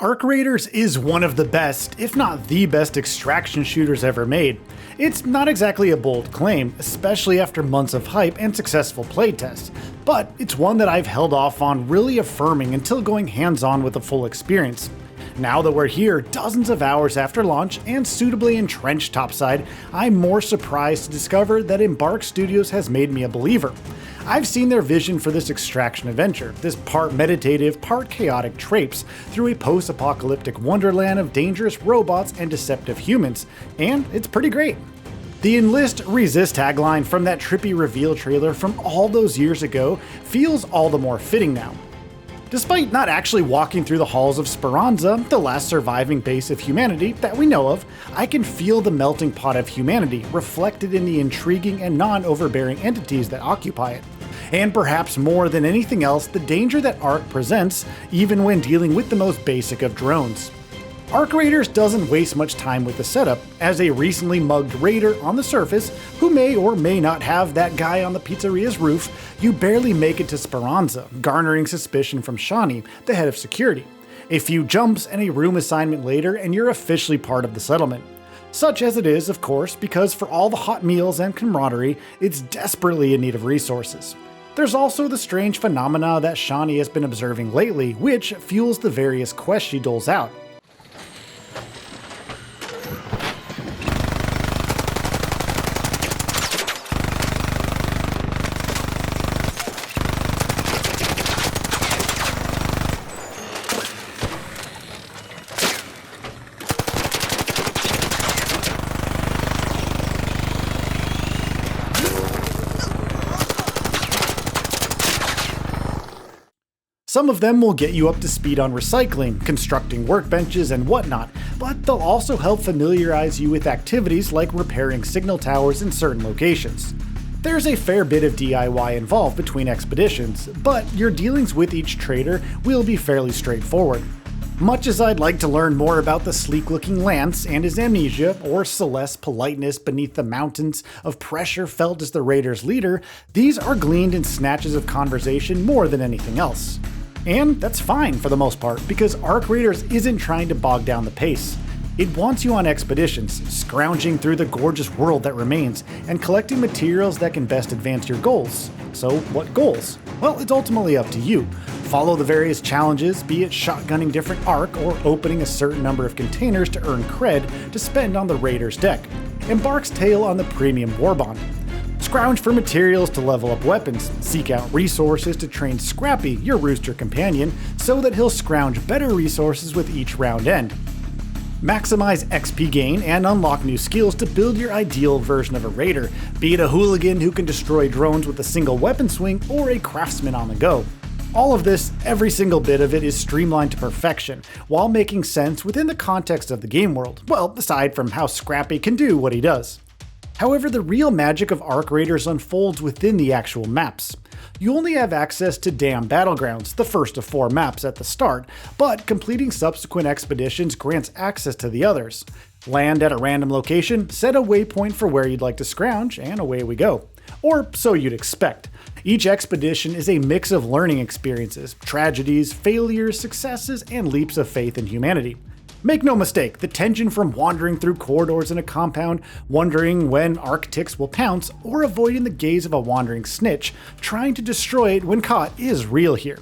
Arc Raiders is one of the best, if not the best, extraction shooters ever made. It's not exactly a bold claim, especially after months of hype and successful playtests, but it's one that I've held off on really affirming until going hands-on with a full experience. Now that we're here, dozens of hours after launch and suitably entrenched topside, I'm more surprised to discover that Embark Studios has made me a believer. I've seen their vision for this extraction adventure, this part meditative, part chaotic traipse through a post-apocalyptic wonderland of dangerous robots and deceptive humans, and it's pretty great. The Enlist Resist tagline from that trippy reveal trailer from all those years ago feels all the more fitting now. Despite not actually walking through the halls of Speranza, the last surviving base of humanity that we know of, I can feel the melting pot of humanity reflected in the intriguing and non-overbearing entities that occupy it. And perhaps more than anything else, the danger that Arc presents, even when dealing with the most basic of drones. Arc Raiders doesn't waste much time with the setup, as a recently mugged raider on the surface, who may or may not have that guy on the pizzeria's roof, you barely make it to Speranza, garnering suspicion from Shawnee, the head of security. A few jumps and a room assignment later and you're officially part of the settlement. Such as it is, of course, because for all the hot meals and camaraderie, it's desperately in need of resources. There's also the strange phenomena that Shawnee has been observing lately, which fuels the various quests she doles out. Some of them will get you up to speed on recycling, constructing workbenches, and whatnot, but they'll also help familiarize you with activities like repairing signal towers in certain locations. There's a fair bit of DIY involved between expeditions, but your dealings with each trader will be fairly straightforward. Much as I'd like to learn more about the sleek-looking Lance and his amnesia, or Celeste's politeness beneath the mountains of pressure felt as the Raiders' leader, these are gleaned in snatches of conversation more than anything else. And that's fine for the most part, because Arc Raiders isn't trying to bog down the pace. It wants you on expeditions, scrounging through the gorgeous world that remains, and collecting materials that can best advance your goals. So what goals? Well, it's ultimately up to you. Follow the various challenges, be it shotgunning different Arc or opening a certain number of containers to earn cred to spend on the Raiders' deck. Embark's tale on the premium war bond. Scrounge for materials to level up weapons, seek out resources to train Scrappy, your rooster companion, so that he'll scrounge better resources with each round end. Maximize XP gain and unlock new skills to build your ideal version of a raider, be it a hooligan who can destroy drones with a single weapon swing or a craftsman on the go. All of this, every single bit of it, is streamlined to perfection, while making sense within the context of the game world, well, aside from how Scrappy can do what he does. However, the real magic of Arc Raiders unfolds within the actual maps. You only have access to Dam Battlegrounds, the first of 4 maps at the start, but completing subsequent expeditions grants access to the others. Land at a random location, set a waypoint for where you'd like to scrounge, and away we go. Or so you'd expect. Each expedition is a mix of learning experiences, tragedies, failures, successes, and leaps of faith in humanity. Make no mistake, the tension from wandering through corridors in a compound, wondering when Arctics will pounce, or avoiding the gaze of a wandering snitch, trying to destroy it when caught is real here.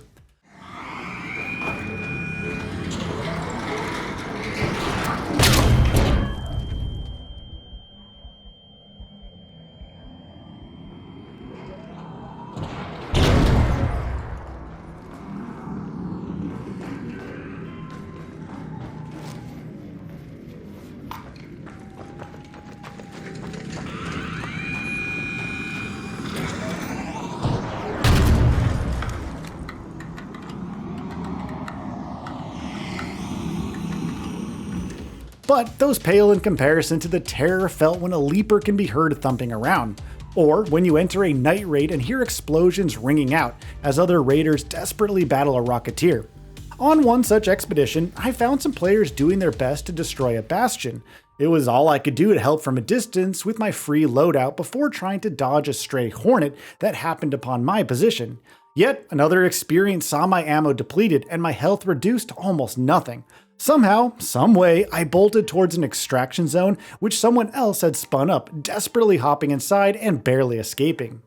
But those pale in comparison to the terror felt when a leaper can be heard thumping around, or when you enter a night raid and hear explosions ringing out as other raiders desperately battle a rocketeer. On one such expedition, I found some players doing their best to destroy a bastion. It was all I could do to help from a distance with my free loadout before trying to dodge a stray hornet that happened upon my position. Yet another experience saw my ammo depleted and my health reduced to almost nothing. Somehow, someway, I bolted towards an extraction zone which someone else had spun up, desperately hopping inside and barely escaping.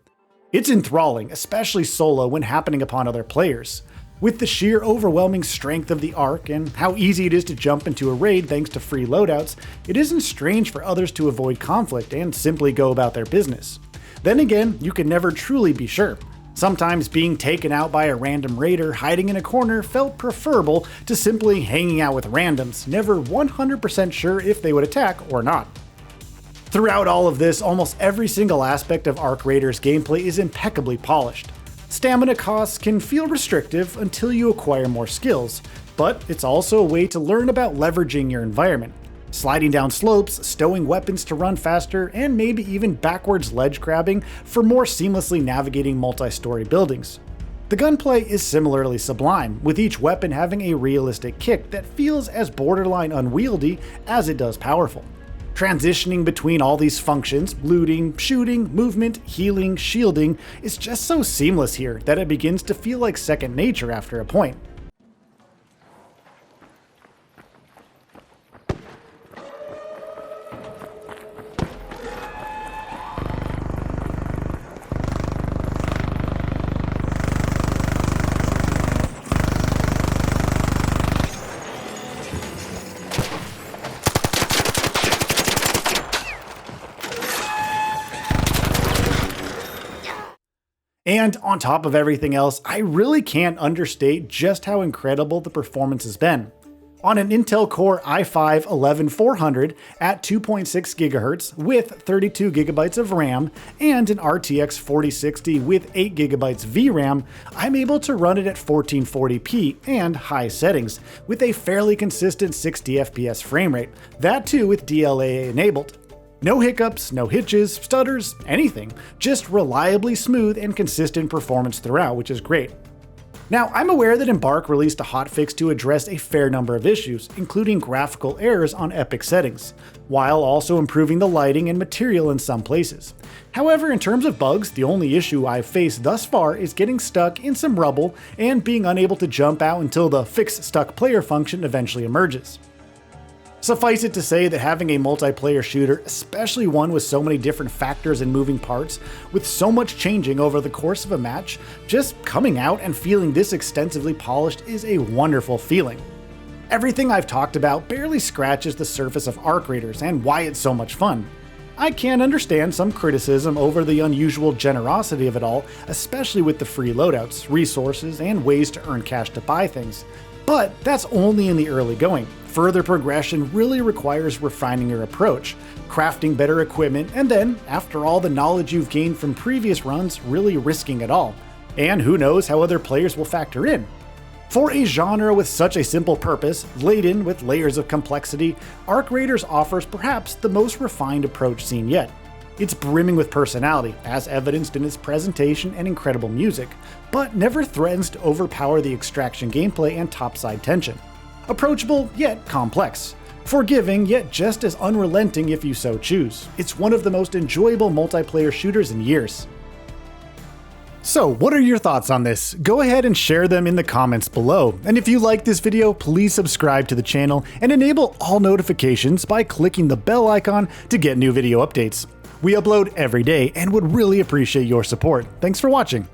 It's enthralling, especially solo when happening upon other players. With the sheer overwhelming strength of the Ark and how easy it is to jump into a raid thanks to free loadouts, it isn't strange for others to avoid conflict and simply go about their business. Then again, you can never truly be sure. Sometimes being taken out by a random raider hiding in a corner felt preferable to simply hanging out with randoms, never 100% sure if they would attack or not. Throughout all of this, almost every single aspect of Ark Raider's gameplay is impeccably polished. Stamina costs can feel restrictive until you acquire more skills, but it's also a way to learn about leveraging your environment. Sliding down slopes, stowing weapons to run faster, and maybe even backwards ledge grabbing for more seamlessly navigating multi-story buildings. The gunplay is similarly sublime, with each weapon having a realistic kick that feels as borderline unwieldy as it does powerful. Transitioning between all these functions, looting, shooting, movement, healing, shielding, is just so seamless here that it begins to feel like second nature after a point. And on top of everything else, I really can't understate just how incredible the performance has been. On an Intel Core i5-11400 at 2.6 GHz with 32 GB of RAM and an RTX 4060 with 8 GB VRAM, I'm able to run it at 1440p and high settings with a fairly consistent 60 FPS frame rate, that too with DLAA enabled. No hiccups, no hitches, stutters, anything. Just reliably smooth and consistent performance throughout, which is great. Now, I'm aware that Embark released a hotfix to address a fair number of issues, including graphical errors on epic settings, while also improving the lighting and material in some places. However, in terms of bugs, the only issue I've faced thus far is getting stuck in some rubble and being unable to jump out until the Fix Stuck Player function eventually emerges. Suffice it to say that having a multiplayer shooter, especially one with so many different factors and moving parts, with so much changing over the course of a match, just coming out and feeling this extensively polished is a wonderful feeling. Everything I've talked about barely scratches the surface of Ark Raiders and why it's so much fun. I can understand some criticism over the unusual generosity of it all, especially with the free loadouts, resources, and ways to earn cash to buy things. But that's only in the early going. Further progression really requires refining your approach, crafting better equipment, and then, after all the knowledge you've gained from previous runs, really risking it all. And who knows how other players will factor in. For a genre with such a simple purpose, laden with layers of complexity, Ark Raiders offers perhaps the most refined approach seen yet. It's brimming with personality, as evidenced in its presentation and incredible music, but never threatens to overpower the extraction gameplay and topside tension. Approachable, yet complex. Forgiving, yet just as unrelenting if you so choose. It's one of the most enjoyable multiplayer shooters in years. So, what are your thoughts on this? Go ahead and share them in the comments below. And if you like this video, please subscribe to the channel and enable all notifications by clicking the bell icon to get new video updates. We upload every day and would really appreciate your support. Thanks for watching.